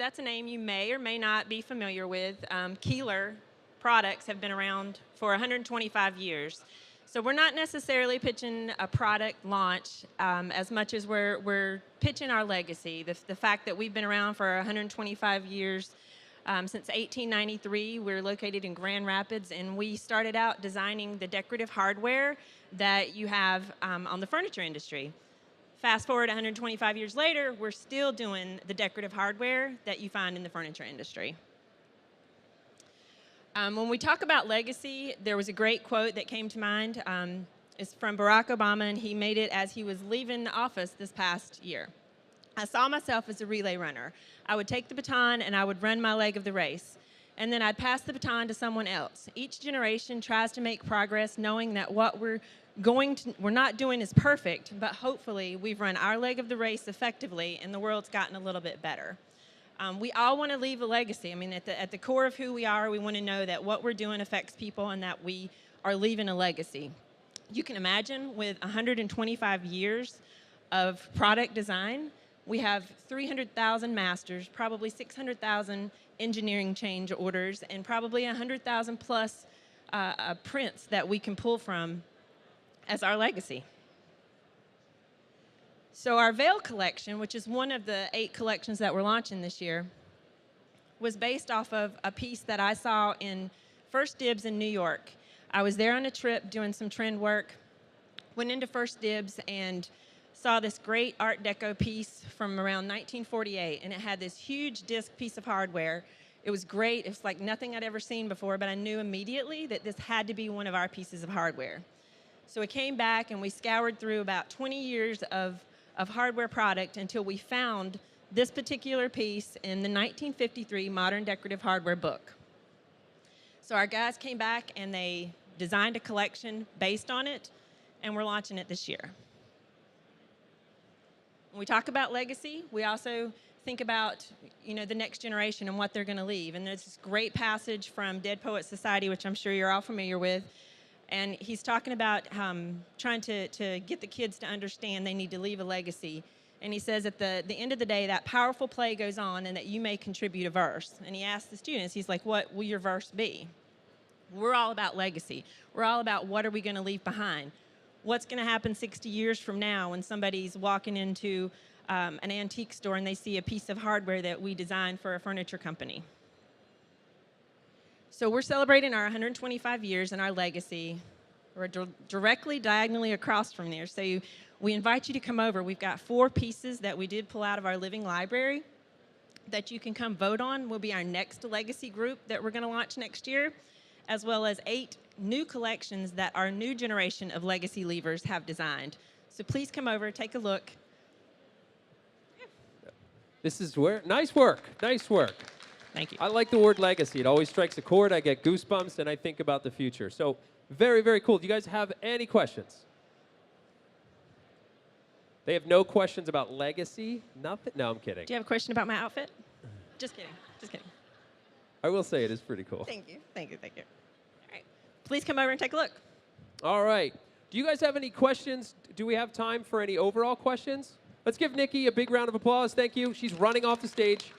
that's a name you may or may not be familiar with. Keeler products have been around for 125 years. So we're not necessarily pitching a product launch as much as we're pitching our legacy, the fact that we've been around for 125 years. Since 1893, we're located in Grand Rapids, and we started out designing the decorative hardware that you have on the furniture industry. Fast forward 125 years later, we're still doing the decorative hardware that you find in the furniture industry. When we talk about legacy, there was a great quote that came to mind. It's from Barack Obama, and he made it as he was leaving office this past year. I saw myself as a relay runner. I would take the baton and I would run my leg of the race. And then I'd pass the baton to someone else. Each generation tries to make progress knowing that what we're not doing is perfect, but hopefully we've run our leg of the race effectively and the world's gotten a little bit better. We all want to leave a legacy. I mean, at the core of who we are, we want to know that what we're doing affects people and that we are leaving a legacy. You can imagine with 125 years of product design, we have 300,000 masters, probably 600,000 engineering change orders, and probably 100,000 plus prints that we can pull from as our legacy. So our Vale Collection, which is one of the 8 collections that we're launching this year, was based off of a piece that I saw in First Dibs in New York. I was there on a trip doing some trend work, went into First Dibs and saw this great Art Deco piece from around 1948, and it had this huge disc piece of hardware. It was great. It was like nothing I'd ever seen before, but I knew immediately that this had to be one of our pieces of hardware. So we came back and we scoured through about 20 years of hardware product until we found this particular piece in the 1953 Modern Decorative Hardware book. So our guys came back and they designed a collection based on it, and we're launching it this year. When we talk about legacy, we also think about, the next generation and what they're going to leave. And there's this great passage from Dead Poets Society, which I'm sure you're all familiar with. And he's talking about trying to get the kids to understand they need to leave a legacy. And he says at the end of the day, that powerful play goes on and that you may contribute a verse. And he asks the students, he's like, what will your verse be? We're all about legacy. We're all about what are we going to leave behind. What's going to happen 60 years from now when somebody's walking into an antique store and they see a piece of hardware that we designed for a furniture company? So we're celebrating our 125 years and our legacy. We're directly diagonally across from there. So we invite you to come over. We've got 4 pieces that we did pull out of our living library that you can come vote on. Will be our next legacy group that we're going to launch next year, as well as 8 new collections that our new generation of legacy leavers have designed. So please come over, take a look. This is nice work, nice work. Thank you. I like the word legacy. It always strikes a chord. I get goosebumps, and I think about the future. So very, very cool. Do you guys have any questions? They have no questions about legacy? Nothing? No, I'm kidding. Do you have a question about my outfit? Just kidding. Just kidding. I will say it is pretty cool. Thank you. Thank you. Thank you. All right. Please come over and take a look. All right. Do you guys have any questions? Do we have time for any overall questions? Let's give Knikki a big round of applause. Thank you. She's running off the stage.